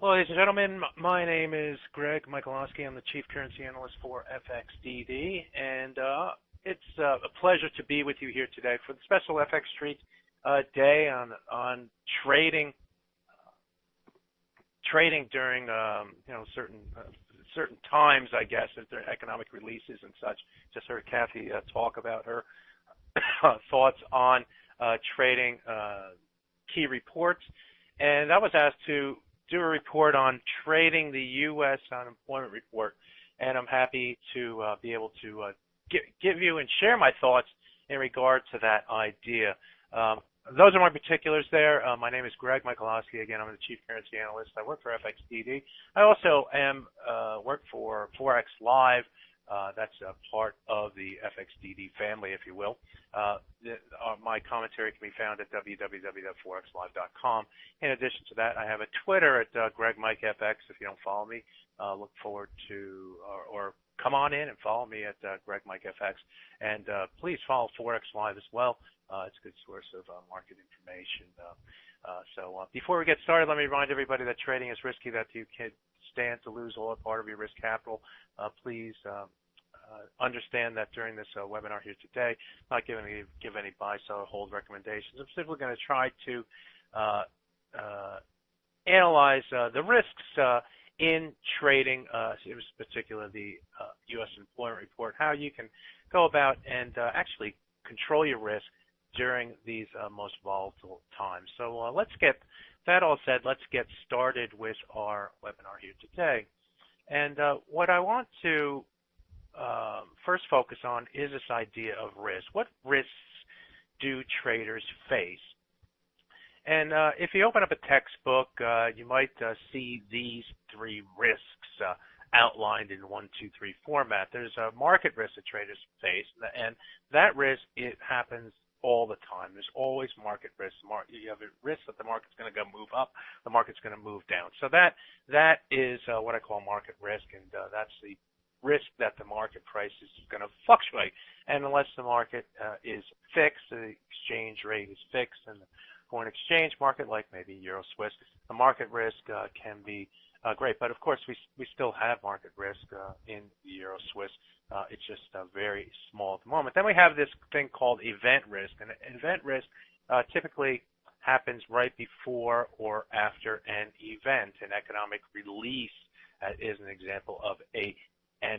Well, ladies and gentlemen, my name is Greg Michalowski. I'm the Chief Currency Analyst for FXDD, and it's a pleasure to be with you here today for the special FX Treat day on trading during certain times, I guess, as there are economic releases and such. Just heard Kathy talk about her thoughts on trading key reports, and I was asked to do a report on trading the U.S. unemployment report, and I'm happy to be able to give you and share my thoughts in regard to that idea. Those are my particulars there. My name is Greg Michalowski. Again, I'm the Chief Currency Analyst. I work for FXDD. I also work for Forex Live. That's a part of the FXDD family, if you will. My commentary can be found at www.forexlive.com. In addition to that, I have a Twitter at GregMikeFX. If you don't follow me, look forward to or come on in and follow me at GregMikeFX. And please follow Forex Live as well. It's a good source of market information. So before we get started, let me remind everybody that trading is risky, that you can stand to lose all or part of your risk capital. Please understand that during this webinar here today, I'm not give any buy, sell, or hold recommendations. I'm simply going to try to analyze the risks in trading, in particular the U.S. employment report, how you can go about and actually control your risk during these most volatile times. So let's get that all said. Let's get started with our webinar here today. And what I want to first focus on is this idea of risk. What risks do traders face? And if you open up a textbook, you might see these three risks outlined in 1, 2, 3 format. There's a market risk that traders face, and that risk, it happens all the time. There's always market risk. You have a risk that the market's going to go move up, the market's going to move down. So that is what I call market risk, and that's the risk that the market price is going to fluctuate. And unless the market is fixed, the exchange rate is fixed, and the foreign exchange market, like maybe Euro Swiss, the market risk can be great. But of course, we still have market risk in the Euro Swiss. It's just very small at the moment. Then we have this thing called event risk, and event risk typically happens right before or after an event. An economic release is an example of an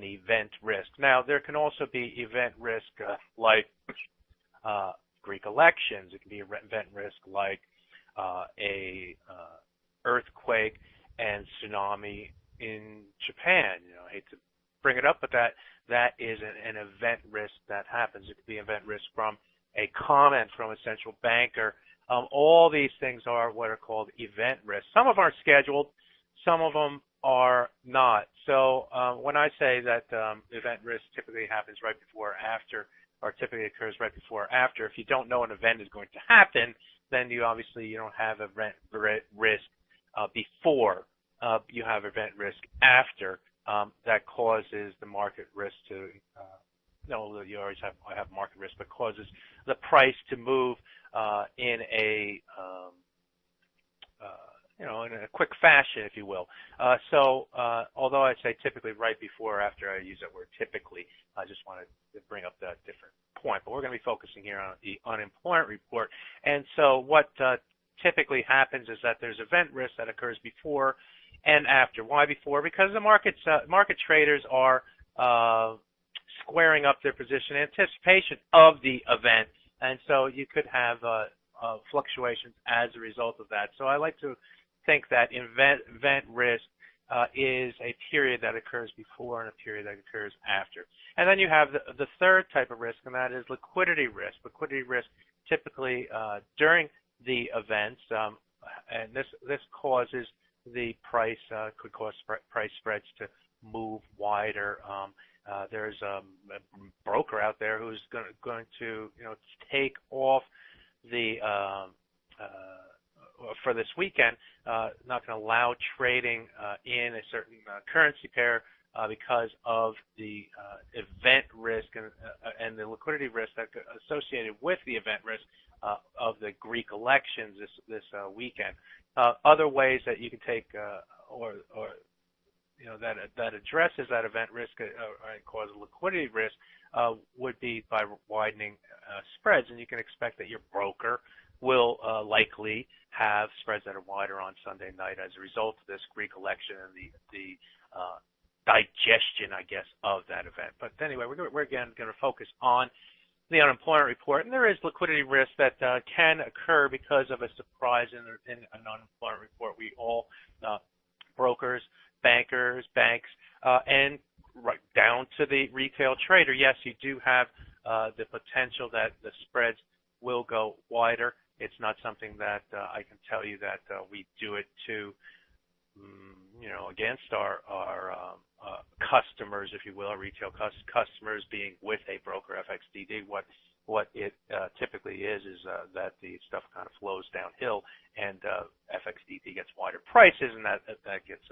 event risk. Now, there can also be event risk like Greek elections. It can be event risk like a earthquake and tsunami in Japan. I hate to bring it up, but that is an event risk that happens. It could be event risk from a comment from a central banker. All these things are what are called event risks. Some of them are scheduled, some of them are not. So when I say that event risk typically happens right before or after, or typically occurs right before or after, if you don't know an event is going to happen, then you don't have event risk before. You have event risk after. That causes the market risk to, you always have market risk, but causes the price to move in a in a quick fashion, if you will. So although I say typically right before or after, I use that word typically, I just wanted to bring up that different point. But we're going to be focusing here on the unemployment report. And so what typically happens is that there's event risk that occurs before and after. Why before? Because the market traders are squaring up their position in anticipation of the event, and so you could have fluctuations as a result of that. So I like to think that event risk is a period that occurs before and a period that occurs after. And then you have the third type of risk, and that is liquidity risk. Liquidity risk typically during the events, and this causes the price, could cause price spreads to move wider. There's a broker out there who's going to take off the for this weekend, not going to allow trading in a certain currency pair because of the event risk and the liquidity risk that associated with the event risk of the Greek elections this weekend. Other ways that you can take that addresses that event risk and causes liquidity risk would be by widening spreads, and you can expect that your broker will likely have spreads that are wider on Sunday night as a result of this Greek election and the digestion, I guess, of that event. But anyway, we're again going to focus on the unemployment report, and there is liquidity risk that can occur because of a surprise in an unemployment report. We all, brokers, bankers, banks, and right down to the retail trader, yes, you do have the potential that the spreads will go wider. It's not something that I can tell you that we do it to, against our customers, if you will, our retail customers being with a broker, FXDD. What it typically is that the stuff kind of flows downhill, and FXDD gets wider prices, and that gets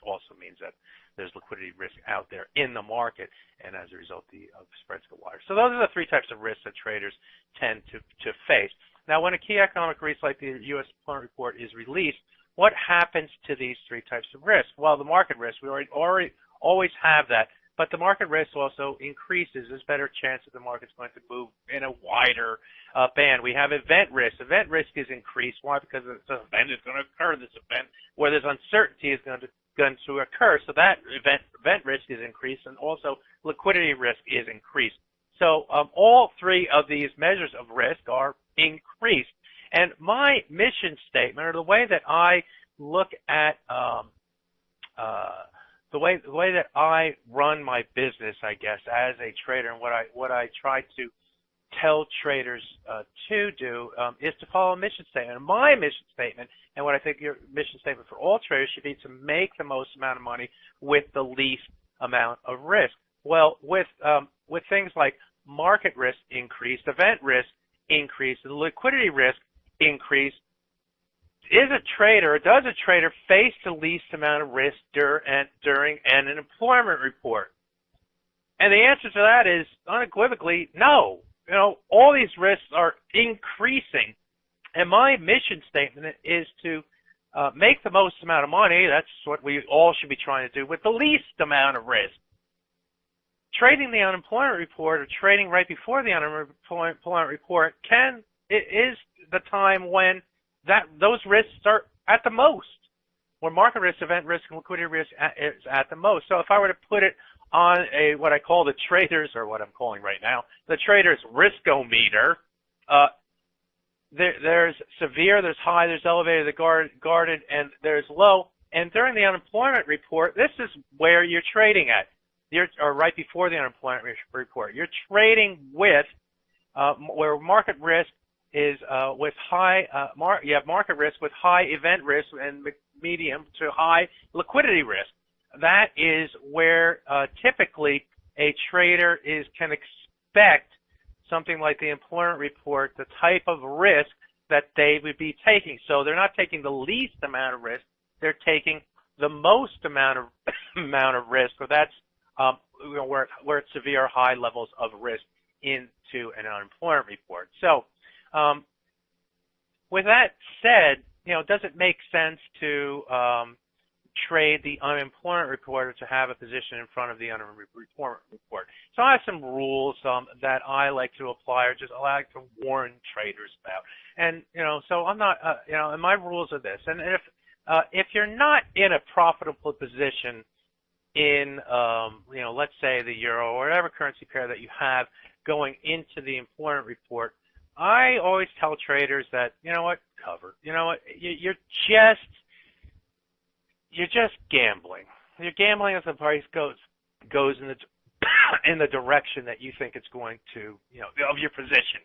also means that there's liquidity risk out there in the market, and as a result, the spreads go wider. So those are the three types of risks that traders tend to face. Now, when a key economic risk like the U.S. employment report is released, what happens to these three types of risks? Well, the market risk, we already always have that, but the market risk also increases. There's better chance that the market's going to move in a wider band. We have event risk. Event risk is increased. Why? Because this event is going to occur. This event where there's uncertainty is going to occur. So that event risk is increased, and also liquidity risk is increased. So all three of these measures of risk are increased. And my mission statement, or the way that I look at the way that I run my business, I guess, as a trader, and what I try to tell traders to do is to follow a mission statement. And my mission statement, and what I think your mission statement for all traders should be, to make the most amount of money with the least amount of risk. Well, with things like market risk increased, event risk increased, the liquidity risk increased, does a trader face the least amount of risk during an employment report? And the answer to that is unequivocally no. All these risks are increasing, and my mission statement is to make the most amount of money. That's what we all should be trying to do, with the least amount of risk. Trading the unemployment report, or trading right before the unemployment report, is the time when those risks are at the most, when market risk, event risk, and liquidity risk is at the most. So if I were to put it on what I call the traders, or what I'm calling right now, the traders riskometer, there's severe, there's high, there's elevated, there's guarded, and there's low. And during the unemployment report, this is where you're trading at. Or right before the unemployment report, you're trading with where market risk is with high. You have market risk with high event risk and medium to high liquidity risk. That is where typically a trader can expect something like the employment report, the type of risk that they would be taking. So they're not taking the least amount of risk; they're taking the most amount of risk. So that's where it's severe, high levels of risk into an unemployment report. So, with that said, does it make sense to trade the unemployment report, or to have a position in front of the unemployment report? So I have some rules that I like to apply, or just I like to warn traders about. And so I'm not, and my rules are this. And if you're not in a profitable position in, let's say the euro or whatever currency pair that you have going into the employment report, I always tell traders that, cover. You're just gambling. You're gambling as the price goes in the direction that you think it's going to, of your position.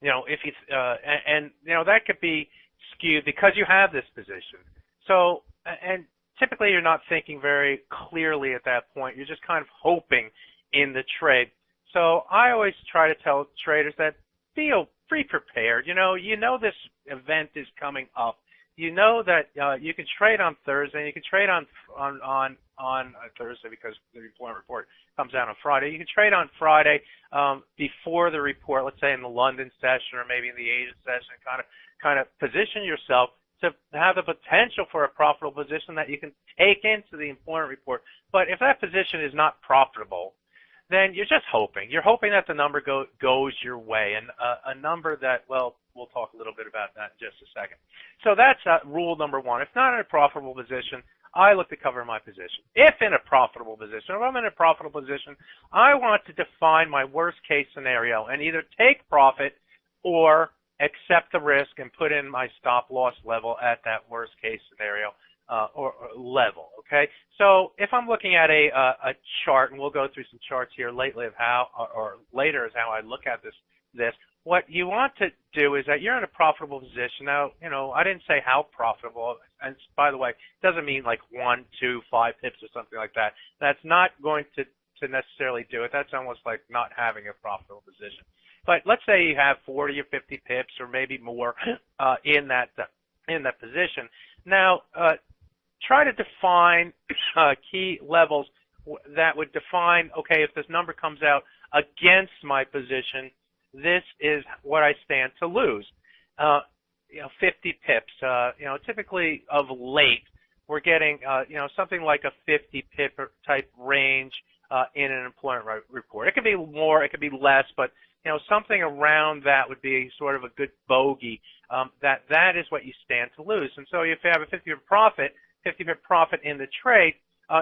If you that could be skewed because you have this position. So, and typically you're not thinking very clearly at that point. You're just kind of hoping in the trade. So I always try to tell traders that be prepared. This event is coming up. You know that you can trade on Thursday. You can trade on Thursday because the employment report comes out on Friday. You can trade on Friday before the report, let's say in the London session or maybe in the Asian session, kind of position yourself to have the potential for a profitable position that you can take into the employment report. But if that position is not profitable, then you're just hoping. You're hoping that the number goes your way, and a number that, well, we'll talk a little bit about that in just a second. So that's rule number one. If not in a profitable position, I look to cover my position. If in a profitable position, if I'm in a profitable position, I want to define my worst case scenario and either take profit or accept the risk and put in my stop loss level at that worst case scenario or level. Okay, so if I'm looking at a chart, and we'll go through some charts here lately of how, or later is how I look at this. What you want to do is that you're in a profitable position. Now, I didn't say how profitable, and by the way, it doesn't mean like 1, 2, 5 pips or something like that. That's not going to necessarily do it. That's almost like not having a profitable position. But let's say you have 40 or 50 pips or maybe more in that position. Now, try to define key levels that would define, okay, if this number comes out against my position, this is what I stand to lose. 50 pips. Typically of late, we're getting, something like a 50 pip type range in an employment report. It could be more, it could be less, but something around that would be sort of a good bogey. That is what you stand to lose. And so if you have a 50 pip profit in the trade,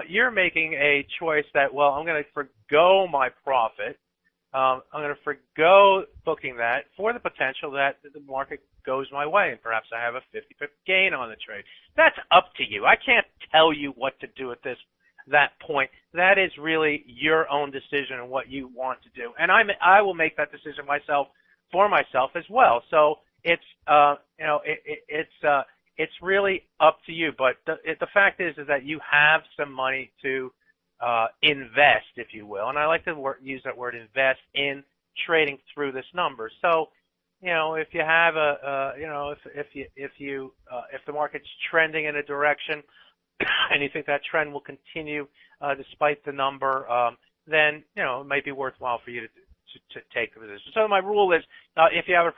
you're making a choice that, well, I'm going to forgo my profit. I'm going to forgo booking that for the potential that the market goes my way, and perhaps I have a 50 pip gain on the trade. That's up to you. I can't tell you what to do at that point. That is really your own decision and what you want to do, and I will make that decision for myself as well. So it's it's really up to you. But the fact is that you have some money to invest, if you will, and I like to use that word invest in trading through this number. So, if you have if the market's trending in a direction and you think that trend will continue despite the number, then it might be worthwhile for you to take the position. So my rule is, if you have a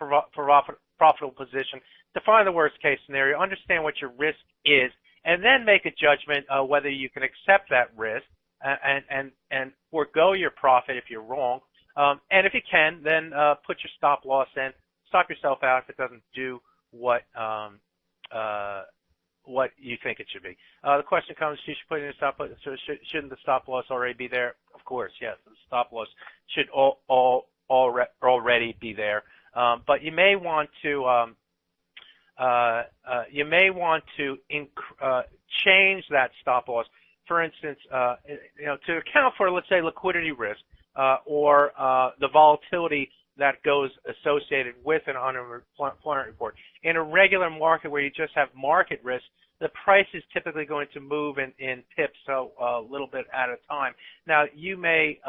profitable position, define the worst case scenario, understand what your risk is, and then make a judgment whether you can accept that risk and forego your profit if you're wrong. And if you can, then put your stop loss in. Stop yourself out if it doesn't do what you think it should be. The question comes, you should put in a stop loss, so shouldn't the stop loss already be there? Of course, yes, the stop loss should already be there. But you may want to change that stop loss. For instance, to account for, let's say, liquidity risk or the volatility that goes associated with an unemployment report. In a regular market where you just have market risk, the price is typically going to move in pips, so a little bit at a time. Now, you may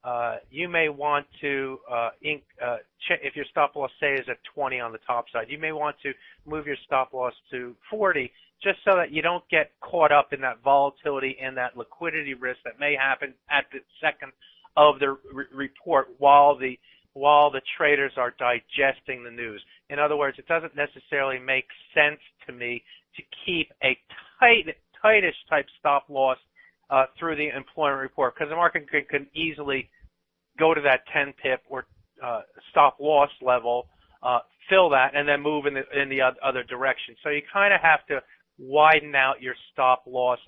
want to, if your stop loss, say, is at 20 on the top side, you may want to move your stop loss to 40, just so that you don't get caught up in that volatility and that liquidity risk that may happen at the second of the report while the traders are digesting the news. In other words, it doesn't necessarily make sense to me to keep a tightish type stop loss through the employment report, because the market can easily go to that 10 pip or stop loss level, fill that, and then move in the other direction. So you kind of have to widen out your stop loss.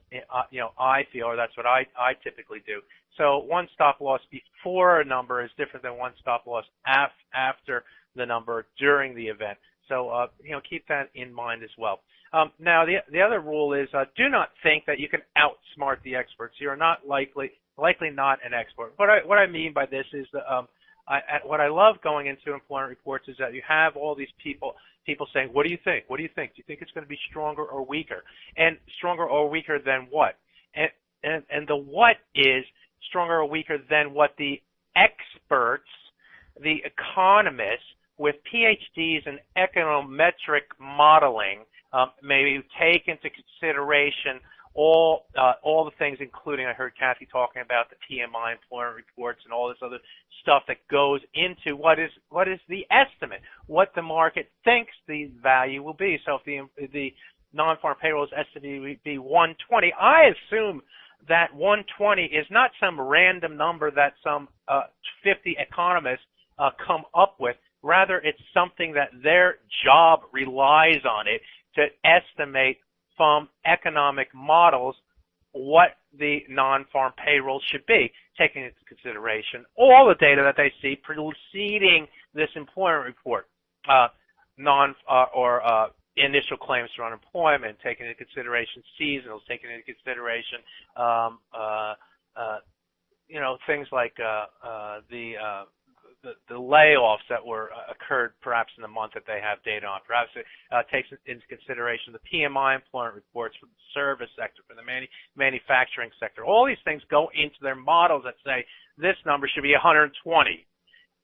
I feel, or that's what I typically do. So one stop loss before a number is different than one stop loss after the number during the event. So keep that in mind as well. Now the other rule is do not think that you can outsmart the experts. You're not likely not an expert. What I mean by this is what I love going into employment reports is that you have all these people saying, what do you think? What do you think? Do you think it's going to be stronger or weaker? And stronger or weaker than what? And the what is stronger or weaker than what the experts, the economists with PhDs in econometric modeling maybe take into consideration all the things, including, I heard Kathy talking about the PMI employment reports and all this other stuff that goes into what is the estimate. what the market thinks the value will be. So if the non-farm payroll is estimated to be 120, I assume that 120 is not some random number that some 50 economists come up with. Rather, it's something that their job relies on it to estimate from economic models what the non-farm payroll should be, taking into consideration all the data that they see preceding this employment report, initial claims for unemployment, taking into consideration seasonals, taking into consideration things like the layoffs that were occurred perhaps in the month that they have data on. Perhaps it takes into consideration the PMI employment reports for the service sector, for the manufacturing sector. All these things go into their models that say this number should be 120.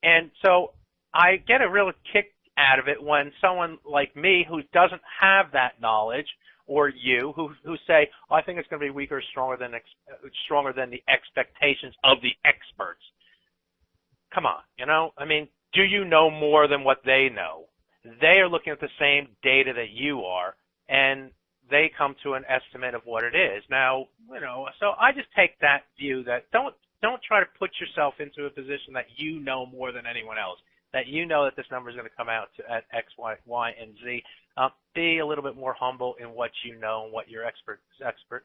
And so I get a real kick out of it when someone like me who doesn't have that knowledge, or you who say, oh, I think it's going to be weaker or stronger than the expectations of the experts. Come on, do you know more than what they know? They are looking at the same data that you are, and they come to an estimate of what it is. Now, so I just take that view that don't try to put yourself into a position that you know more than anyone else, that you know that this number is going to come out at X, Y, and Z. Be a little bit more humble in what you know and what you're expert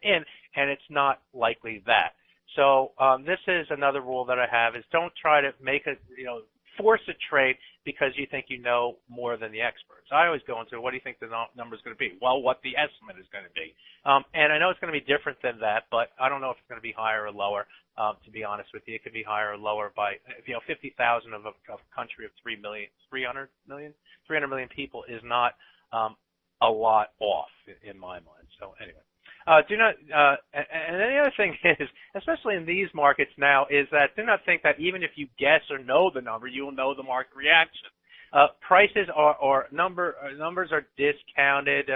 in, and it's not likely that. So this is another rule that I have, is don't try to force a trade because you think you know more than the experts. I always go into, what do you think the number is going to be? Well, what the estimate is going to be. And I know it's going to be different than that, but I don't know if it's going to be higher or lower, to be honest with you. It could be higher or lower by, 50,000 of a country of 300 million people is not a lot off in my mind. So anyway. And the other thing is, especially in these markets now, is that do not think that even if you guess or know the number, you will know the market reaction. Prices numbers are discounted.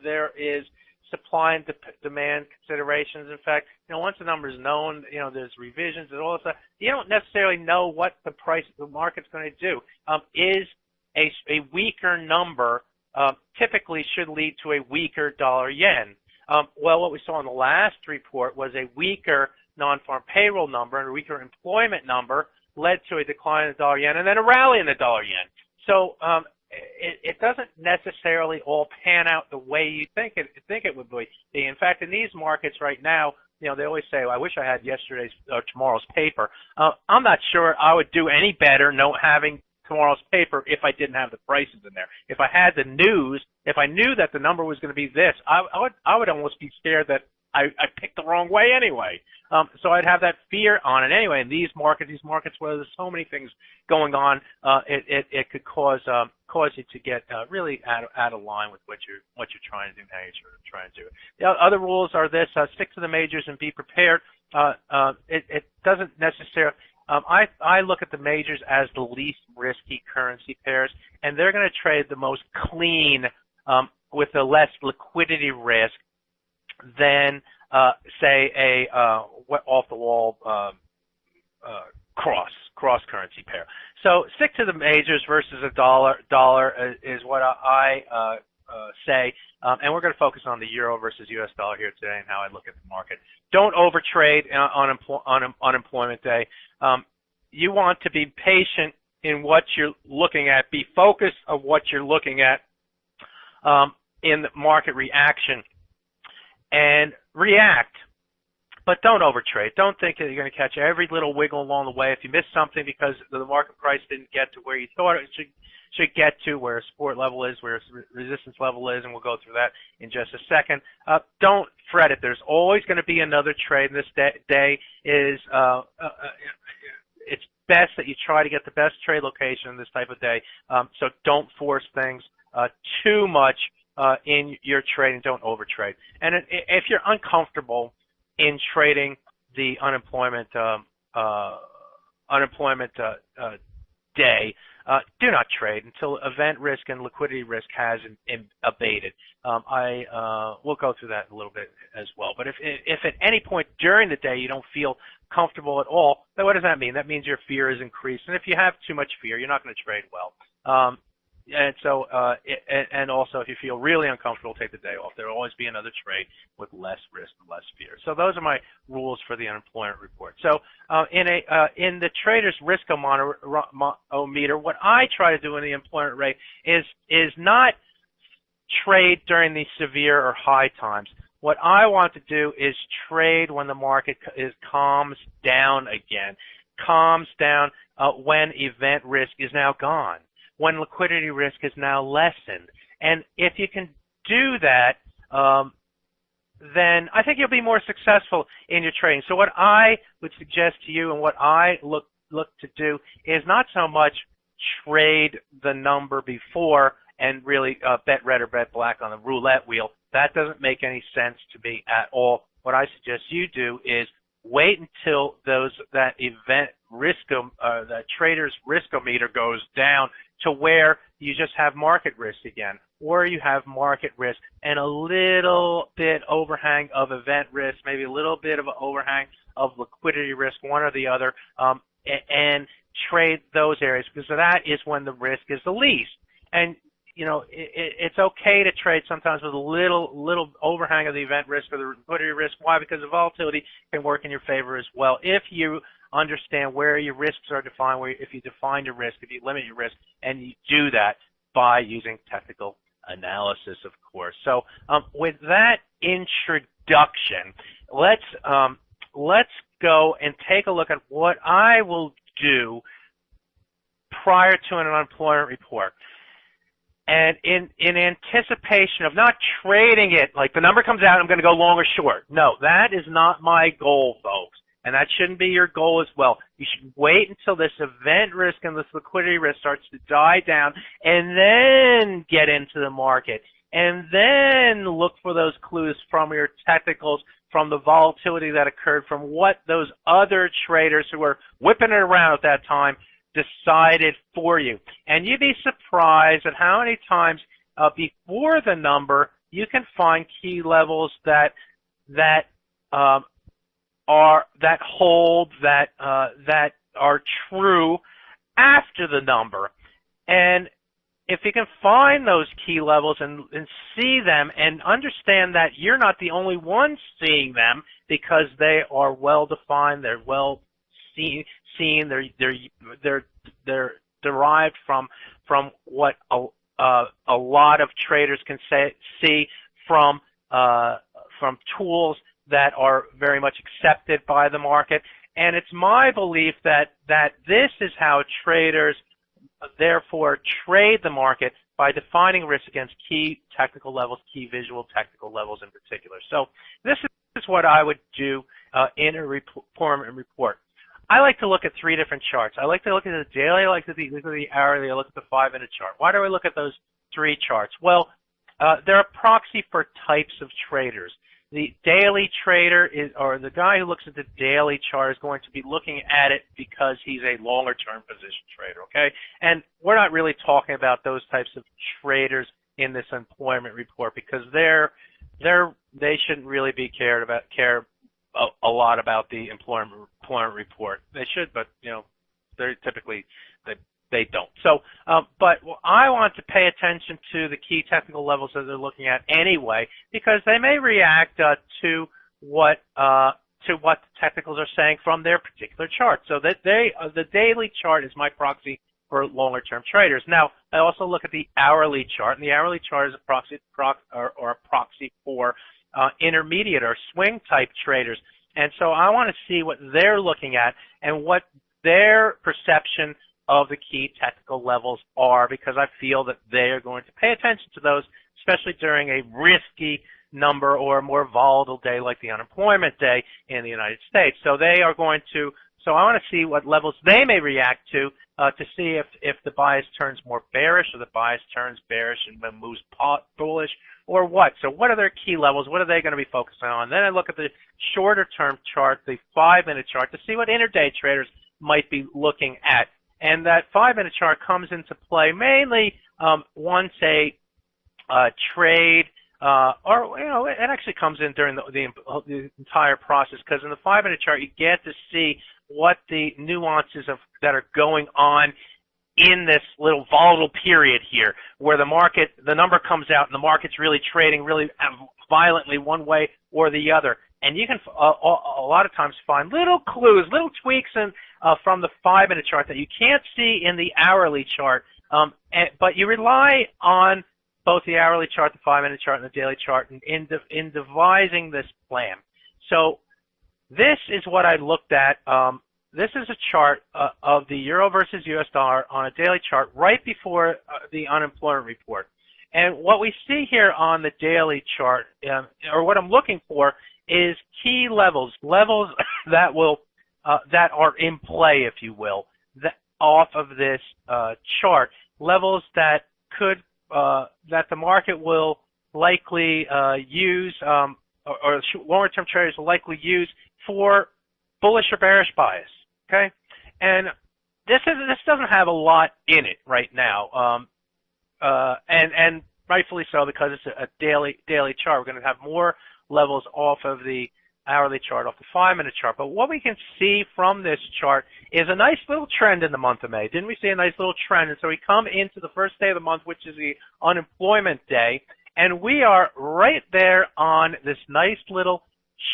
There is supply and demand considerations. In fact, once the number is known, there's revisions and all this stuff. You don't necessarily know what the market's going to do. Is a weaker number typically should lead to a weaker dollar-yen. Well, what we saw in the last report was a weaker non-farm payroll number and a weaker employment number led to a decline in the dollar-yen and then a rally in the dollar-yen. So it doesn't necessarily all pan out the way you think it would be. In fact, in these markets right now, they always say, well, I wish I had yesterday's or tomorrow's paper. I'm not sure I would do any better having tomorrow's paper if I didn't have the prices in there. If I had the news, if I knew that the number was going to be this, I would almost be scared that I picked the wrong way anyway. So I'd have that fear on it anyway. In these markets where there's so many things going on, it could cause you to get really out of line with what you're trying to do and how you're trying to do it. The other rules are this: stick to the majors and be prepared. It doesn't necessarily. I look at the majors as the least risky currency pairs, and they're going to trade the most clean with the less liquidity risk than, say, a off-the-wall cross currency pair. So stick to the majors versus a dollar. Dollar is what I say, and we're going to focus on the euro versus U.S. dollar here today and how I look at the market. Don't overtrade on unemployment day. You want to be patient in what you're looking at. Be focused on what you're looking at in the market reaction, and react. But don't overtrade. Don't think that you're going to catch every little wiggle along the way. If you miss something because the market price didn't get to where you thought it should get to, where a support level is, where a resistance level is, and we'll go through that in just a second. Don't fret it. There's always going to be another trade. And this day is it's best that you try to get the best trade location in this type of day. So don't force things too much in your trading. Don't overtrade. And if you're uncomfortable in trading the unemployment day, do not trade until event risk and liquidity risk has abated. We'll go through that in a little bit as well. But if at any point during the day you don't feel comfortable at all, then what does that mean? That means your fear is increased. And if you have too much fear, you're not going to trade well. and so, and also, if you feel really uncomfortable, take the day off. There will always be another trade with less risk and less fear. So those are my rules for the unemployment report. So in the trader's risk-o-meter, what I try to do in the employment rate is not trade during the severe or high times. What I want to do is trade when the market calms down again, calms down when event risk is now gone, when liquidity risk is now lessened. And if you can do that, then I think you'll be more successful in your trading. So what I would suggest to you and what I look to do is not so much trade the number before and really bet red or bet black on the roulette wheel. That doesn't make any sense to me at all. What I suggest you do is wait until that trader's risk-o-meter goes down to where you just have market risk again, or you have market risk and a little bit overhang of event risk, maybe a little bit of an overhang of liquidity risk, one or the other, and trade those areas, because that is when the risk is the least. And you know, it's okay to trade sometimes with a little overhang of the event risk or the liquidity risk. Why? Because the volatility can work in your favor as well. If you understand where your risks are defined, if you define your risk, if you limit your risk, and you do that by using technical analysis, of course. So with that introduction, let's go and take a look at what I will do prior to an unemployment report. And in anticipation of not trading it, like the number comes out, I'm going to go long or short. No, that is not my goal, folks. And that shouldn't be your goal as well. You should wait until this event risk and this liquidity risk starts to die down and then get into the market. And then look for those clues from your technicals, from the volatility that occurred, from what those other traders who were whipping it around at that time decided for you. And you'd be surprised at how many times before the number you can find key levels that are true after the number. And if you can find those key levels and see them and understand that you're not the only one seeing them, because they are well defined, they're well seen, they're derived from what a lot of traders can see from tools that are very much accepted by the market. And it's my belief that this is how traders therefore trade the market, by defining risk against key technical levels, key visual technical levels in particular. So this is what I would do in a report. I like to look at three different charts. I like to look at the daily, I like to look at the hourly, I look at the 5-minute chart. Why do I look at those three charts? Well, they're a proxy for types of traders. The daily trader or the guy who looks at the daily chart is going to be looking at it because he's a longer-term position trader, okay? And we're not really talking about those types of traders in this employment report, because they shouldn't really be care a lot about the employment report. They should, but you know, they're typically they don't. So, but I want to pay attention to the key technical levels that they're looking at anyway, because they may react to what the technicals are saying from their particular chart. So that the daily chart is my proxy for longer-term traders. Now, I also look at the hourly chart, and the hourly chart is a proxy for intermediate or swing-type traders. And so I want to see what they're looking at and what their perception of the key technical levels are, because I feel that they are going to pay attention to those, especially during a risky number or a more volatile day like the unemployment day in the United States. So they are going to, so I want to see what levels they may react to see if the bias turns more bearish or the bias turns bearish and then moves bullish or what. So what are their key levels? What are they going to be focusing on? Then I look at the shorter term chart, the 5-minute chart, to see what intraday traders might be looking at. And that 5-minute chart comes into play mainly once a trade, or you know, it actually comes in during the entire process, because in the 5-minute chart you get to see what the nuances that are going on in this little volatile period here where the number comes out and the market's really trading really violently one way or the other. And you can a lot of times find little clues, little tweaks from the 5-minute chart that you can't see in the hourly chart, but you rely on both the hourly chart, the 5-minute chart, and the daily chart in devising this plan. So this is what I looked at. This is a chart of the euro versus US dollar on a daily chart right before the unemployment report. And what we see here on the daily chart, or what I'm looking for, is key levels that are in play, if you will, off of this chart. Levels that that the market will likely use, or longer-term traders will likely use for bullish or bearish bias. Okay, and this doesn't have a lot in it right now, and rightfully so, because it's a daily chart. We're going to have more levels off of the hourly chart, off the 5-minute chart. But what we can see from this chart is a nice little trend in the month of May. Didn't we see a nice little trend? And so we come into the first day of the month, which is the unemployment day, and we are right there on this nice little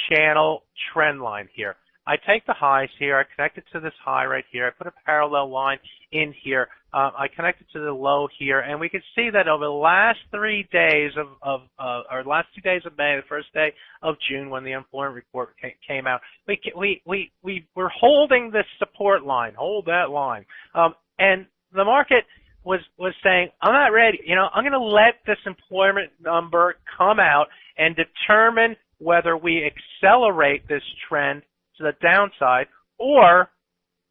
channel trend line here. I take the highs here, I connect it to this high right here, I put a parallel line in here, I connect it to the low here, and we can see that over the last 3 days or last 2 days of May, the first day of June when the unemployment report came out, we're holding this support line, hold that line, and the market was saying, I'm not ready, I'm going to let this employment number come out and determine whether we accelerate this trend to the downside, or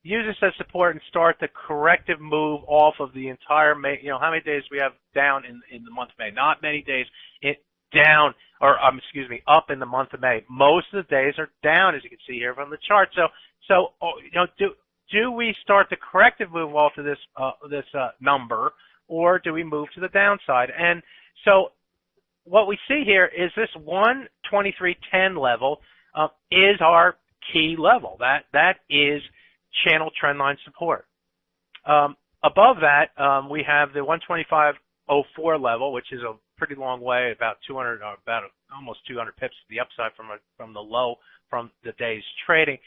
use this as support and start the corrective move off of the entire May. How many days we have down in the month of May? Not many days down, or up in the month of May. Most of the days are down, as you can see here from the chart. So do we start the corrective move off of this number, or do we move to the downside? And so what we see here is this 123.10 level is our key level. That is channel trendline support. Above that, we have the 125.04 level, which is a pretty long way, about almost 200 pips to the upside from the low from the day's trading.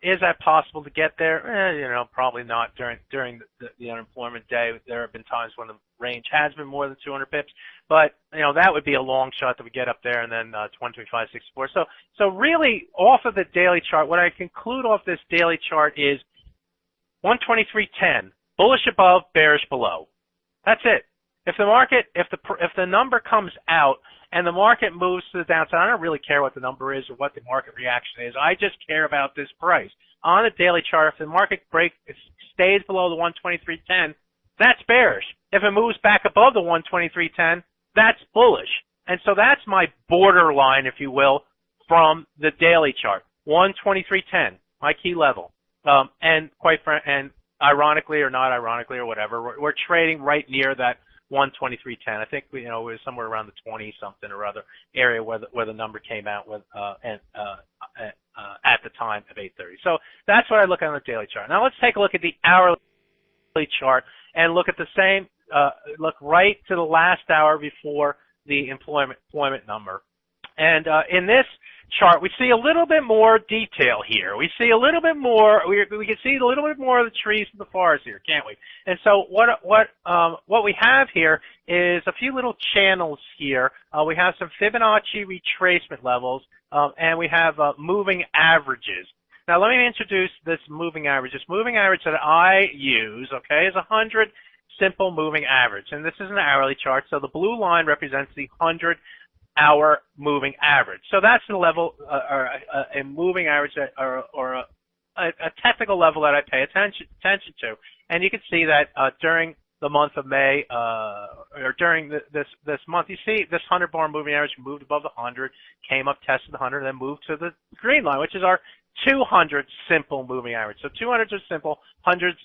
Is that possible to get there? Probably not during the unemployment day. There have been times when the range has been more than 200 pips, but that would be a long shot that we get up there, and then 125.64. So really, off of the daily chart, what I conclude off this daily chart is 123.10, bullish above, bearish below. That's it. If the number comes out and the market moves to the downside, I don't really care what the number is or what the market reaction is. I just care about this price. On the daily chart, if the market stays below the 123.10, that's bearish. If it moves back above the 123.10, that's bullish. And so that's my borderline, if you will, from the daily chart. 123.10, my key level. And ironically or not ironically or whatever, we're trading right near that 123.10. I think we were somewhere around the 20 something or other area where the number came out with at the time of 8:30. So that's what I look at on the daily chart. Now let's take a look at the hourly chart and look at the same. Look right to the last hour before the employment number. And in this chart, we see a little bit more detail here. We see a little bit more. We can see a little bit more of the trees in the forest here, can't we? And so what we have here is a few little channels here. We have some Fibonacci retracement levels, and we have moving averages. Now let me introduce this moving average. This moving average that I use, okay, is 100 simple moving average, and this is an hourly chart. So the blue line represents the 100-hour moving average. So that's the level, or a moving average, or a technical level that I pay attention to. And you can see that during the month of May, or during this month, you see this 100-bar moving average moved above the 100, came up, tested the 100, then moved to the green line, which is our 200 simple moving average. So 200s are simple, 100s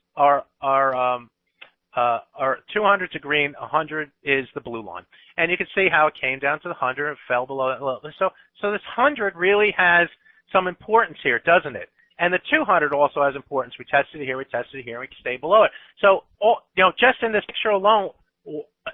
are 200 to green, 100 is the blue line. And you can see how it came down to the 100 and fell below that level. So this 100 really has some importance here, doesn't it? And the 200 also has importance. We tested it here, and we can stay below it. So, just in this picture alone,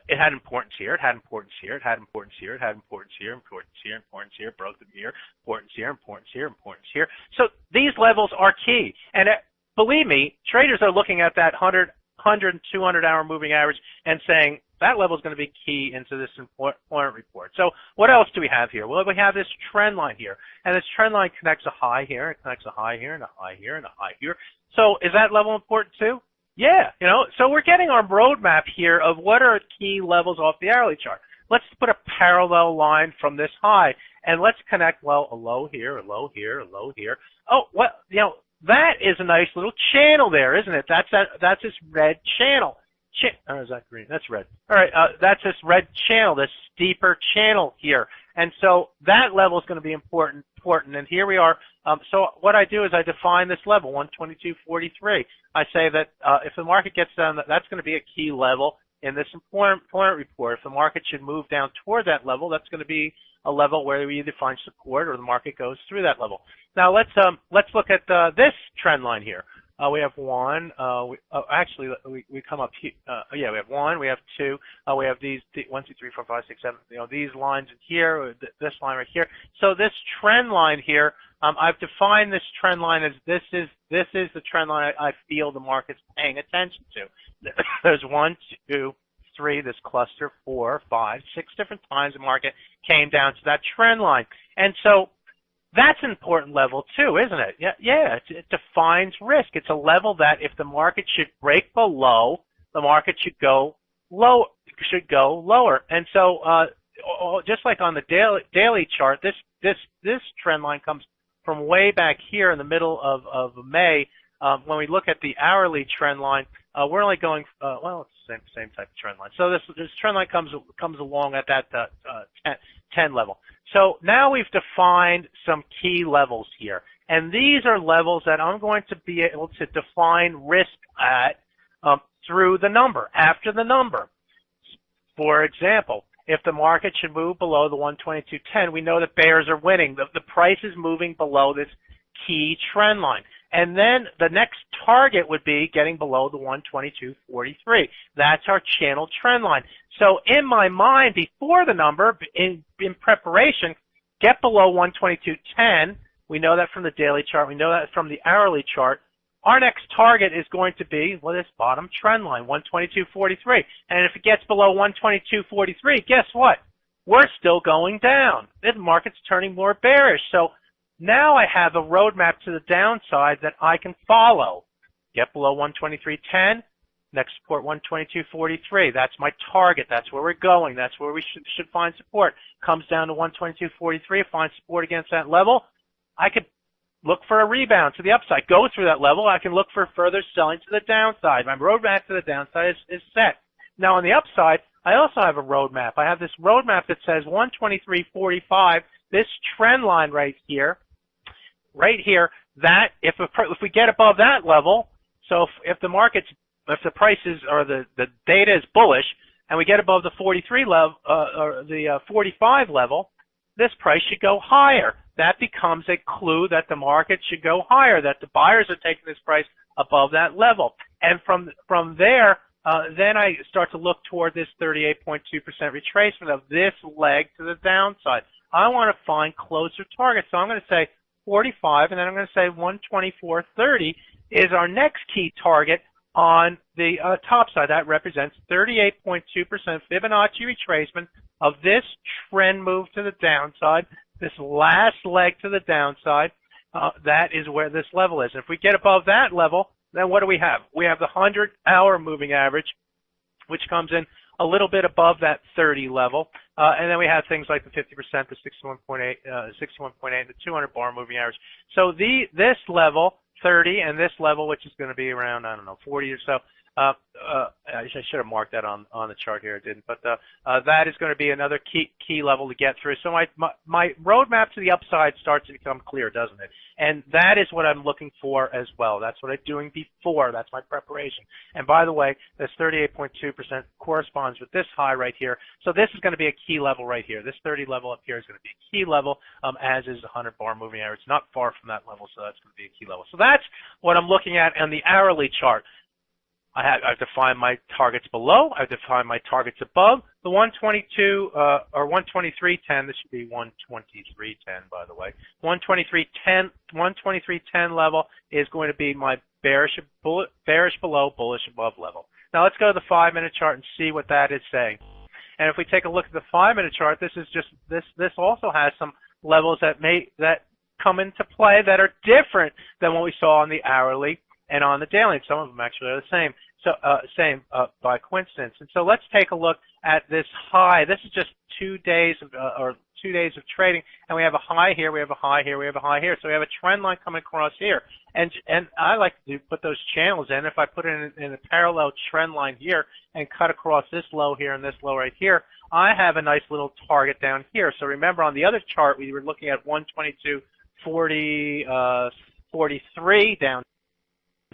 it had importance here, it had importance here, it had importance here, it had importance here, importance here, importance here, broke them here, importance here, importance here, importance here. So these levels are key. And believe me, traders are looking at that 100 and 200-hour moving average and saying, that level is going to be key into this employment report. So what else do we have here? Well, we have this trend line here. And this trend line connects a high here, it connects a high here, and a high here, and a high here. So is that level important too? Yeah, so we're getting our roadmap here of what are key levels off the hourly chart. Let's put a parallel line from this high, and let's connect, well, a low here, a low here, a low here. Oh, well, that is a nice little channel there, isn't it? That's this red channel. Or is that green? That's red. All right, that's this red channel, this steeper channel here. And so that level is going to be important. And here we are. So what I do is I define this level, 122.43. I say that if the market gets down, that's going to be a key level in this employment report. If the market should move down toward that level, that's going to be a level where we either find support or the market goes through that level. Now let's look at this trend line here. We have one. We come up here. We have one. We have two. We have these 1, 2, 3, 4, 5, 6, 7. These lines in here. This line right here. So this trend line here, I've defined this trend line as this is the trend line I feel the market's paying attention to. There's 1, 2, 3. This cluster 4, 5, 6 different times the market came down to that trend line, and so. That's an important level too, isn't it? Yeah. It defines risk. It's a level that if the market should break below, the market should go lower. And so, just like on the daily chart, this trend line comes from way back here in the middle of May. When we look at the hourly trend line, we're only going it's the same type of trend line. So this trend line comes along at that 10 level. So now we've defined some key levels here, and these are levels that I'm going to be able to define risk at through the number, after the number. For example, if the market should move below the 122.10, we know that bears are winning. The price is moving below this key trend line. And then the next target would be getting below the 122.43. That's our channel trend line. So in my mind, before the number, in preparation, get below 122.10. We know that from the daily chart. We know that from the hourly chart. Our next target is going to be, well, this bottom trend line, 122.43. And if it gets below 122.43, guess what? We're still going down. The market's turning more bearish. So now I have a roadmap to the downside that I can follow. Get below 123.10, next support 122.43. That's my target. That's where we're going. That's where we should find support. Comes down to 122.43, find support against that level. I could look for a rebound to the upside. Go through that level. I can look for further selling to the downside. My roadmap to the downside is set. Now on the upside, I also have a roadmap. I have this roadmap that says 123.45, this trend line right here, that if we get above that level, so if the prices or the data is bullish and we get above the 43 level or the 45 level, this price should go higher. That becomes a clue that the market should go higher, that the buyers are taking this price above that level. And from there, then I start to look toward this 38.2% retracement of this leg to the downside. I want to find closer targets. So I'm going to say 45, and then I'm going to say 124.30 is our next key target on the top side. That represents 38.2% Fibonacci retracement of this trend move to the downside, this last leg to the downside. That is where this level is. If we get above that level, then what do we have? We have the 100-hour moving average, which comes in a little bit above that 30 level. And then we have things like the 50%, the 61.8, the 200-bar moving average. So this level, 30, and this level, which is going to be around, 40 or so, I should have marked that on the chart here. I didn't, but that is going to be another key level to get through. So my roadmap to the upside starts to become clear, doesn't it? And that is what I'm looking for as well. That's what I'm doing before. That's my preparation. And by the way, this 38.2% corresponds with this high right here. So this is going to be a key level right here. This 30 level up here is going to be a key level, as is the 100-bar moving average. Not far from that level, so that's going to be a key level. So that's what I'm looking at on the hourly chart. I've defined my targets below. I've defined my targets above. The 122 or 123.10. This should be 123.10, by the way. 123.10 level is going to be my bearish below, bullish above level. Now let's go to the 5-minute chart and see what that is saying. And if we take a look at the 5-minute chart, this is just this also has some levels that come into play that are different than what we saw on the hourly and on the daily. Some of them actually are the same. So by coincidence. And so let's take a look at this high. This is just 2 days of trading, and we have a high here, we have a high here, we have a high here. So we have a trend line coming across here. And I like to put those channels in. If I put it in a parallel trend line here and cut across this low here and this low right here, I have a nice little target down here. So remember on the other chart we were looking at 122.43 down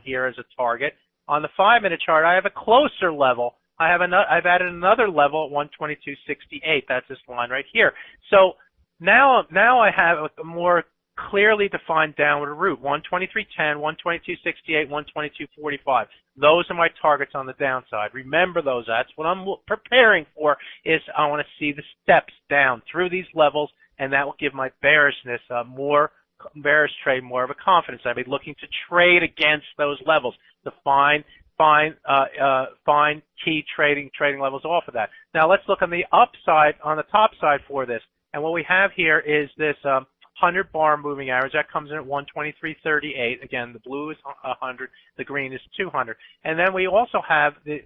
here as a target. On the 5-minute chart, I have a closer level. I've added another level at 122.68. That's this line right here. So now I have a more clearly defined downward route. 123.10, 122.68, 122.45. Those are my targets on the downside. Remember those. That's what I'm preparing for. Is I want to see the steps down through these levels, and that will give my bearishness bearish trade more of a confidence. I'd be looking to trade against those levels to find key trading levels off of that. Now let's look on the upside, on the top side for this. And what we have here is this 100-bar moving average. That comes in at 123.38. Again, the blue is 100, the green is 200. And then we also have the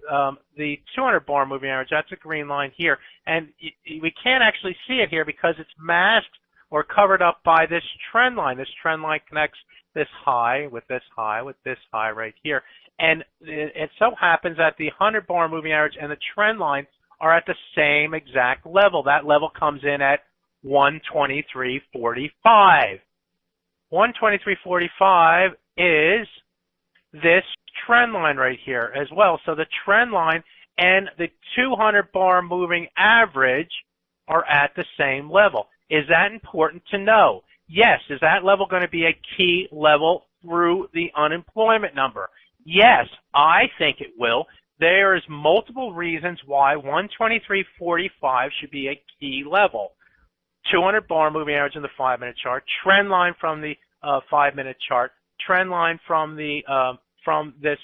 200-bar moving average. That's a green line here. And we can't actually see it here because it's masked or covered up by this trend line. This trend line connects this high with this high with this high right here. And it so happens that the 100-bar moving average and the trend line are at the same exact level. That level comes in at 123.45. 123.45 is this trend line right here as well. So the trend line and the 200-bar moving average are at the same level. Is that important to know? Yes. Is that level going to be a key level through the unemployment number? Yes, I think it will. There's multiple reasons why 123.45 should be a key level. 200-bar moving average in the 5-minute chart, trend line from the 5-minute chart, trend line from the from this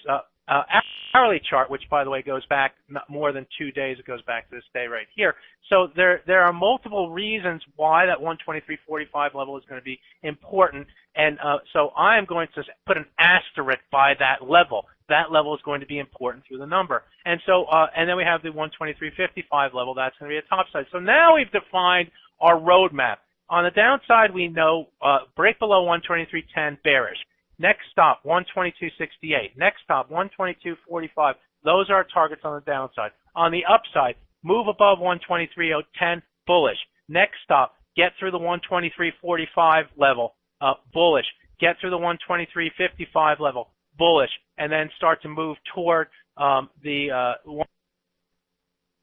hourly chart, which by the way goes back not more than 2 days. It goes back to this day right here. So there are multiple reasons why that 123.45 level is going to be important, and so I am going to put an asterisk by that level. That level is going to be important through the number, and so and then we have the 123.55 level. That's going to be a top side. So now we've defined our roadmap. On the downside, we know break below 123.10 bearish. Next stop, 122.68. Next stop, 122.45. Those are our targets on the downside. On the upside, move above 123.10, bullish. Next stop, get through the 123.45 level, bullish. Get through the 123.55 level, bullish. And then start to move toward the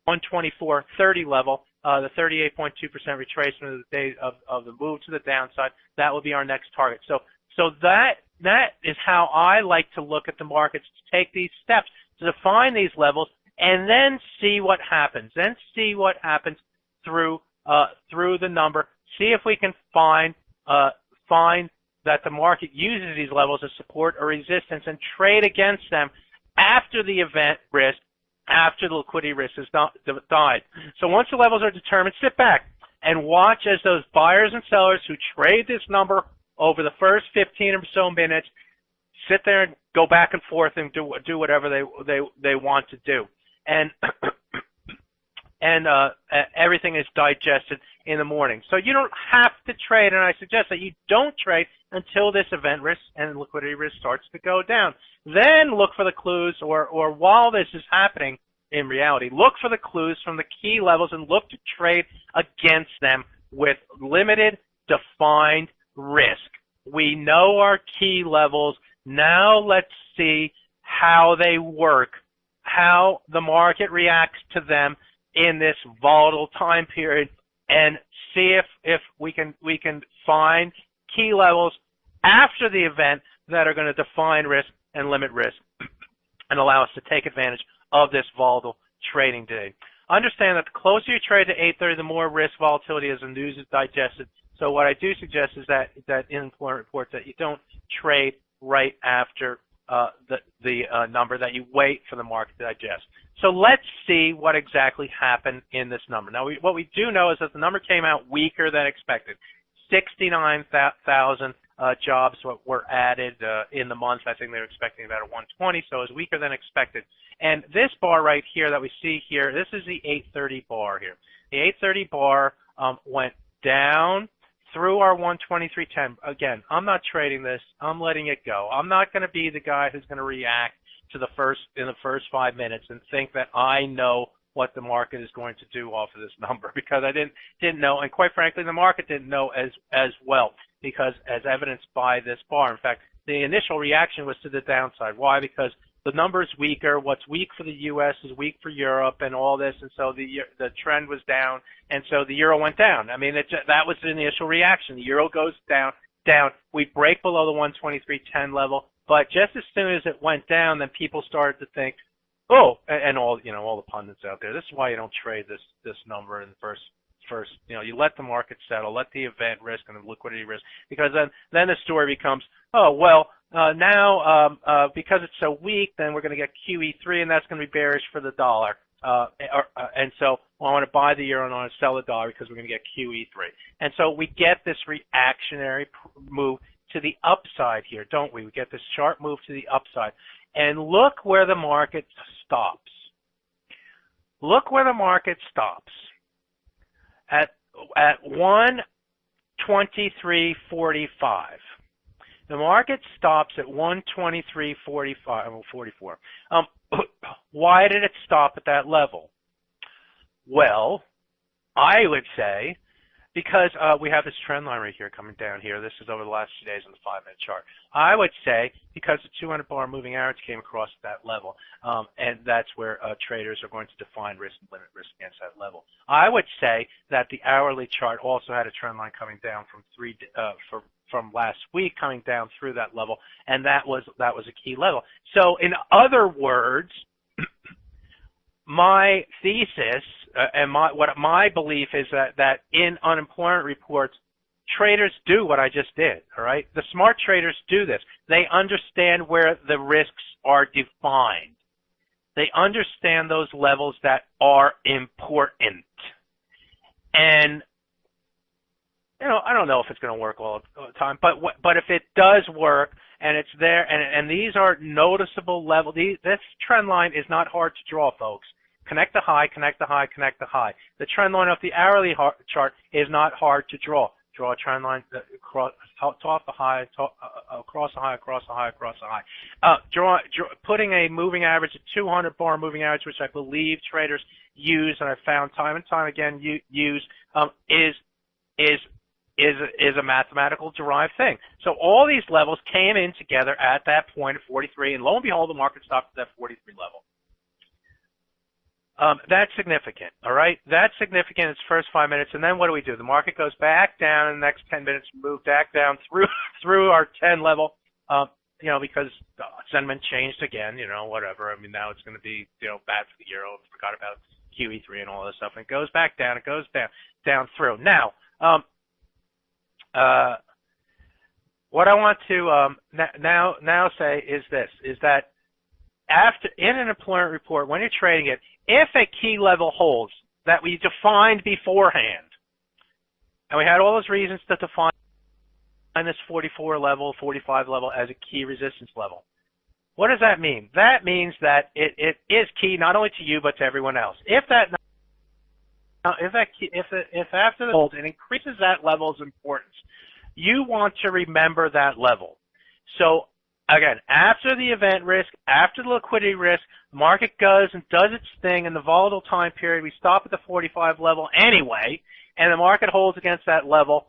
124.30 level, the 38.2% retracement of the day of the move to the downside. That will be our next target. So that is how I like to look at the markets, to take these steps, to define these levels, and then see what happens. Then see what happens through the number. See if we can find that the market uses these levels as support or resistance and trade against them after the event risk, after the liquidity risk has died. So once the levels are determined, sit back and watch as those buyers and sellers who trade this number over the first 15 or so minutes sit there and go back and forth and do whatever they want to do. And everything is digested, in the morning. So you don't have to trade, and I suggest that you don't trade until this event risk and liquidity risk starts to go down. Then look for the clues, or while this is happening in reality, look for the clues from the key levels and look to trade against them with limited, defined risk. We know our key levels. Now let's see how they work, how the market reacts to them in this volatile time period, and see if we can find key levels after the event that are going to define risk and limit risk and allow us to take advantage of this volatile trading day. Understand that the closer you trade to 8:30, the more risk volatility as the news is digested. So what I do suggest is that in employment reports that you don't trade right after the number, that you wait for the market to digest. So let's see what exactly happened in this number. Now, what we do know is that the number came out weaker than expected. 69,000 jobs were added in the month. I think they were expecting about a 120, so it was weaker than expected. And this bar right here that we see here, this is the 830 bar here. The 830 bar went down through our 123.10. Again, I'm not trading this. I'm letting it go. I'm not going to be the guy who's going to react to in the first 5 minutes and think that I know what the market is going to do off of this number, because I didn't know, and quite frankly, the market didn't know as well, because as evidenced by this bar. In fact, the initial reaction was to the downside. Why? Because the number is weaker. What's weak for the U.S. is weak for Europe and all this, and so the trend was down, and so the euro went down. I mean, that was the initial reaction. The euro goes down. We break below the 123.10 level, but just as soon as it went down, then people started to think, oh, and all the pundits out there. This is why you don't trade this number in the first. You let the market settle, let the event risk and the liquidity risk, because then the story becomes, oh well, now because it's so weak, then we're going to get QE3, and that's going to be bearish for the dollar, and so I want to buy the euro and I want to sell the dollar because we're going to get QE3, and so we get this reactionary move to the upside here, don't we? We get this sharp move to the upside, and look where the market stops. Look where the market stops. At 123.45. The market stops at 123.44. Why did it stop at that level? Well, I would say because we have this trend line right here coming down here. This is over the last 2 days on the 5-minute chart. I would say because the 200-bar moving average came across that level, and that's where traders are going to define risk and limit risk against that level. I would say that the hourly chart also had a trend line coming down from last week, coming down through that level, and that was a key level. So in other words, my thesis and my belief is that in unemployment reports, traders do what I just did, all right? The smart traders do this. They understand where the risks are defined. They understand those levels that are important. And, I don't know if it's going to work all the time, but if it does work and it's there, and these are noticeable levels, this trend line is not hard to draw, folks. Connect the high, connect the high, connect the high. The trend line of the hourly chart is not hard to draw. Draw a trend line across the high, across the high, across the high, across the high. Putting a moving average, a 200-bar moving average, which I believe traders use, and I've found time and time again use, is a mathematical derived thing. So all these levels came in together at that point of 43, and lo and behold, the market stopped at that 43 level. That's significant, all right? That's significant in its first 5 minutes, and then what do? The market goes back down in the next 10 minutes, move back down through our 10 level, because sentiment changed again, whatever. I mean, now it's going to be, bad for the euro. Forgot about QE3 and all this stuff. And it goes back down. It goes down through. Now, what I want to now say is this, is that in an employment report, when you're trading it, if a key level holds that we defined beforehand, and we had all those reasons to define this 44 level, 45 level as a key resistance level, what does that mean? That means that it is key not only to you but to everyone else. If that Now, if after the hold it increases that level's importance, you want to remember that level. So again, after the event risk, after the liquidity risk, the market goes and does its thing in the volatile time period. We stop at the 45 level anyway, and the market holds against that level,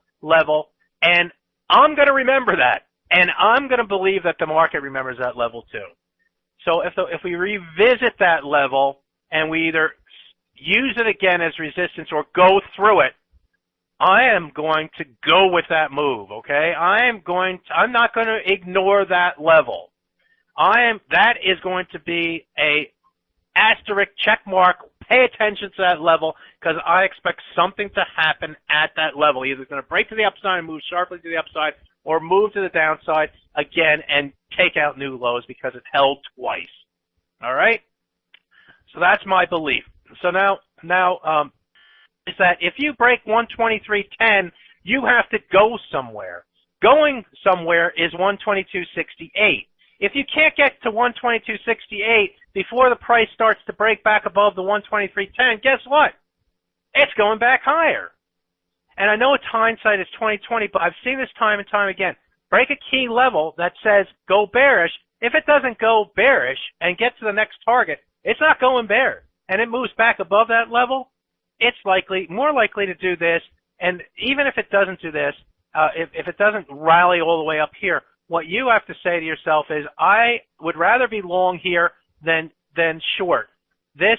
and I'm going to remember that, and I'm going to believe that the market remembers that level too. So if we revisit that level and we either use it again as resistance or go through it, I am going to go with that move, okay? I'm not going to ignore that level. That is going to be a asterisk check mark. Pay attention to that level because I expect something to happen at that level. Either it's going to break to the upside and move sharply to the upside or move to the downside again and take out new lows because it held twice. All right? So that's my belief. So now is that if you break 123.10, you have to go somewhere. Going somewhere is 122.68. If you can't get to 122.68 before the price starts to break back above the 123.10, guess what? It's going back higher. And I know it's hindsight, it's 2020, but I've seen this time and time again. Break a key level that says go bearish. If it doesn't go bearish and get to the next target, it's not going bear. And it moves back above that level, it's more likely to do this. And even if it doesn't do this, if it doesn't rally all the way up here, what you have to say to yourself is, I would rather be long here than short. This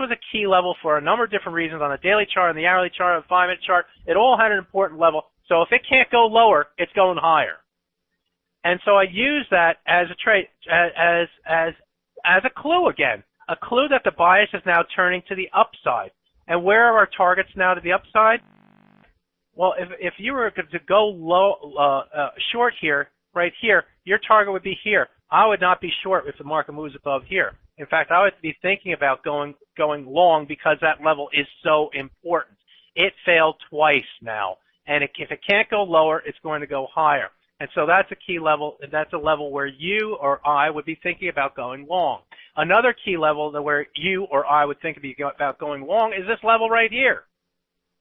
was a key level for a number of different reasons on the daily chart, on the hourly chart, on the 5-minute chart. It all had an important level. So if it can't go lower, it's going higher. And so I use that as a trade, as a clue again, a clue that the bias is now turning to the upside. And where are our targets now to the upside? Well, if you were to go short here, right here, your target would be here. I would not be short if the market moves above here. In fact, I would be thinking about going long because that level is so important. It failed twice now, and if it can't go lower, it's going to go higher. And so that's a key level. That's a level where you or I would be thinking about going long. Another key level where you or I would think about going long is this level right here,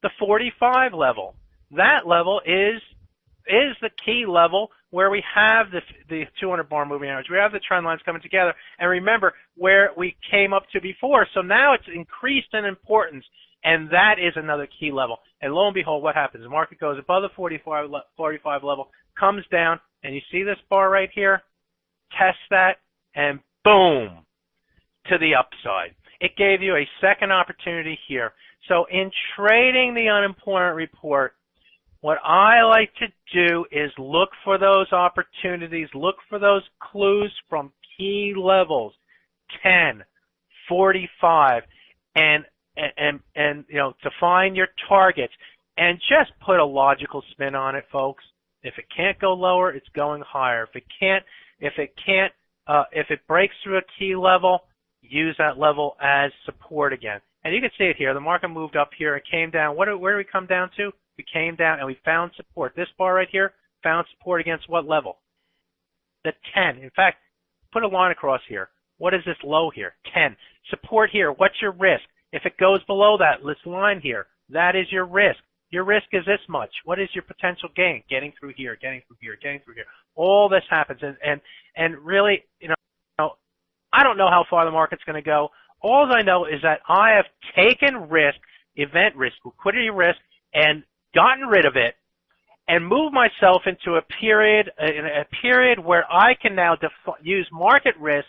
the 45 level. That level is the key level where we have the 200 bar moving average. We have the trend lines coming together. And remember where we came up to before. So now it's increased in importance. And that is another key level. And lo and behold, what happens? The market goes above the 45 level, comes down, and you see this bar right here? Test that, and boom, to the upside. It gave you a second opportunity here. So in trading the unemployment report, what I like to do is look for those opportunities, look for those clues from key levels, 10, 45, and define your targets, and just put a logical spin on it, folks. If it can't go lower, it's going higher. If it breaks through a key level, use that level as support again. And you can see it here. The market moved up here. It came down. Where did we come down to? We came down and we found support. This bar right here found support against what level? The 10. In fact, put a line across here. What is this low here? 10. Support here. What's your risk? If it goes below that, this line here, that is your risk. Your risk is this much. What is your potential gain? Getting through here, getting through here, getting through here. All this happens. And really, I don't know how far the market's going to go. All I know is that I have taken risk, event risk, liquidity risk, and gotten rid of it and moved myself into a period where I can now use market risk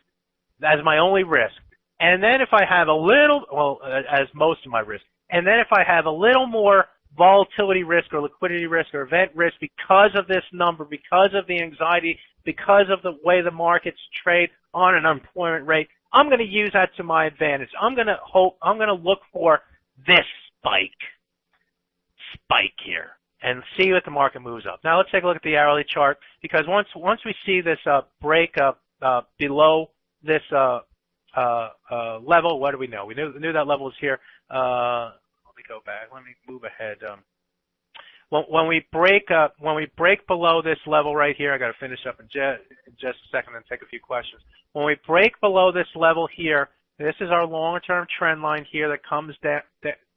as my only risk. And then if I have a little, as most of my risk, and then if I have a little more volatility risk or liquidity risk or event risk because of this number, because of the anxiety, because of the way the markets trade on an unemployment rate, I'm going to use that to my advantage. I'm going to look for this spike here and see what the market moves up. Now let's take a look at the hourly chart, because once we see this break up below this level, what do we know? We knew that level was here. Let me go back. Let me move ahead. When we break below this level right here, I got to finish up in just a second and take a few questions. When we break below this level here, This is our longer-term trend line here that comes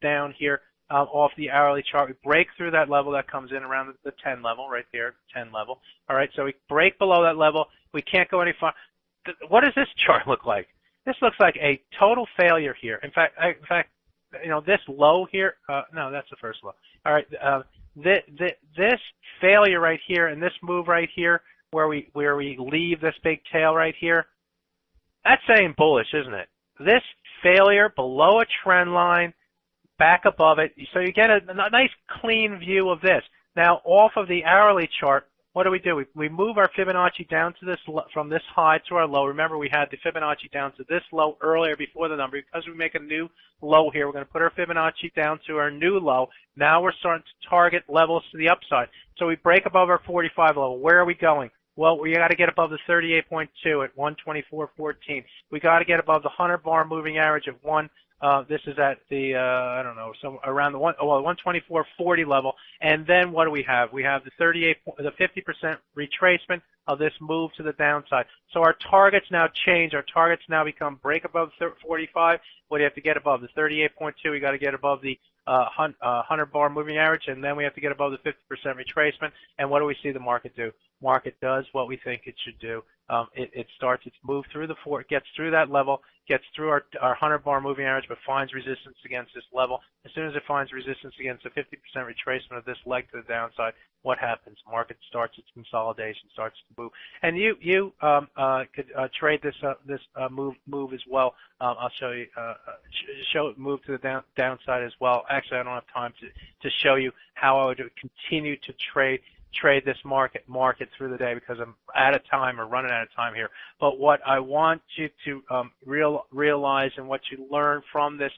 down here off the hourly chart. We break through that level that comes in around the 10 level right there, 10 level. All right, so we break below that level. We can't go any far. What does this chart look like? This looks like a total failure here. In fact, this low here. No, that's the first low. All right, this failure right here and this move right here, where we leave this big tail right here, that's saying bullish, isn't it? This failure below a trend line, back above it, so you get a nice clean view of this. Now, off of the hourly chart, what do? We move our Fibonacci down to this, from this high to our low. Remember, we had the Fibonacci down to this low earlier before the number. Because we make a new low here, we're going to put our Fibonacci down to our new low. Now we're starting to target levels to the upside. So we break above our 45 level. Where are we going? Well, we got to get above the 38.2 at 124.14. We got to get above the 100-bar moving average of 1. This is at the around the 124.40 level. And then what do we have? We have the 50% retracement of this move to the downside. So our targets now change. Our targets now become break above 45. What do you have to get above? The 38.2. We got to get above the 100-bar moving average, and then we have to get above the 50% retracement. And what do we see the market do? Market does what we think it should do. It starts its move through it gets through that level, gets through our 100-bar moving average, but finds resistance against this level. As soon as it finds resistance against the 50% retracement of this leg to the downside, what happens? Market starts its consolidation, starts to move. And you could trade this move as well. I'll show you show it move to the downside as well. Actually, I don't have time to show you how I would continue to trade this market through the day because I'm out of time or running out of time here. But what I want you to realize and what you learn from this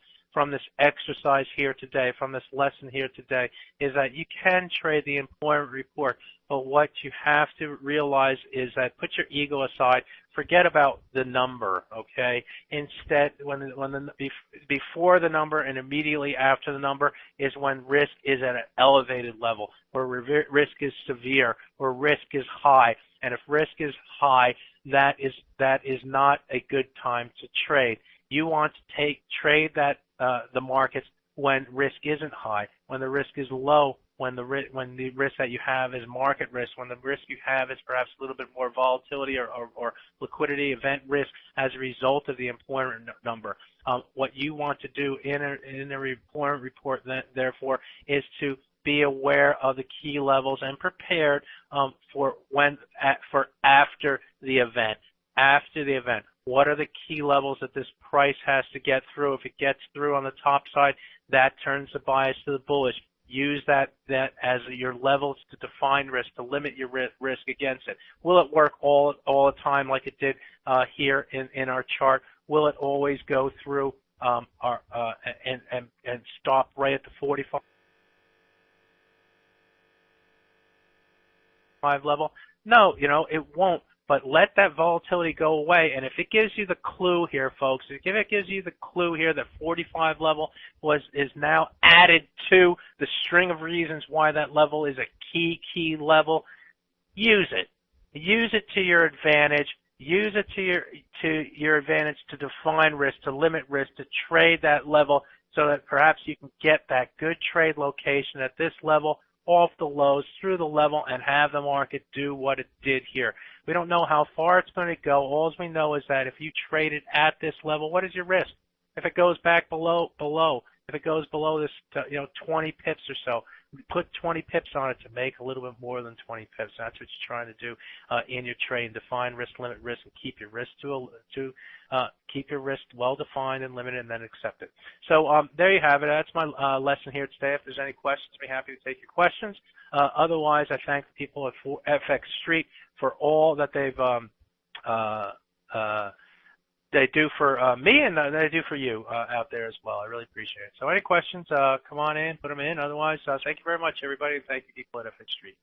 exercise here today, from this lesson here today, is that you can trade the employment report, but what you have to realize is that put your ego aside, forget about the number, okay? Instead, before the number and immediately after the number is when risk is at an elevated level, where risk is severe, where risk is high. And if risk is high, that is not a good time to trade. You want to trade the markets when risk isn't high, when the risk is low, when the risk that you have is market risk, when the risk you have is perhaps a little bit more volatility or liquidity event risk as a result of the employment number. What you want to do in a employment report, therefore, is to be aware of the key levels and prepared for after the event. After the event, what are the key levels that this price has to get through? If it gets through on the top side, that turns the bias to the bullish. Use that as your levels to define risk, to limit your risk against it. Will it work all the time like it did here in our chart? Will it always go through and stop right at the 45 level? No, it won't. But let that volatility go away, and if it gives you the clue here, folks, if it gives you the clue here that 45 level is now added to the string of reasons why that level is a key level, use it. Use it to your advantage. Use it to your advantage to define risk, to limit risk, to trade that level so that perhaps you can get that good trade location at this level, off the lows, through the level, and have the market do what it did here. We don't know how far it's going to go. All we know is that if you trade it at this level, what is your risk? If it goes back below, if it goes below this, 20 pips or so, put 20 pips on it to make a little bit more than 20 pips. That's what you're trying to do in your trade. Define risk, limit risk, and keep your risk keep your risk well defined and limited, and then accept it. So there you have it. That's my lesson here today. If there's any questions, I'd be happy to take your questions. Otherwise, I thank the people at FX Street for all that they do for me and they do for you out there as well. I really appreciate it. So any questions, come on in, put them in. Otherwise, thank you very much, everybody. Thank you, people at FX Street.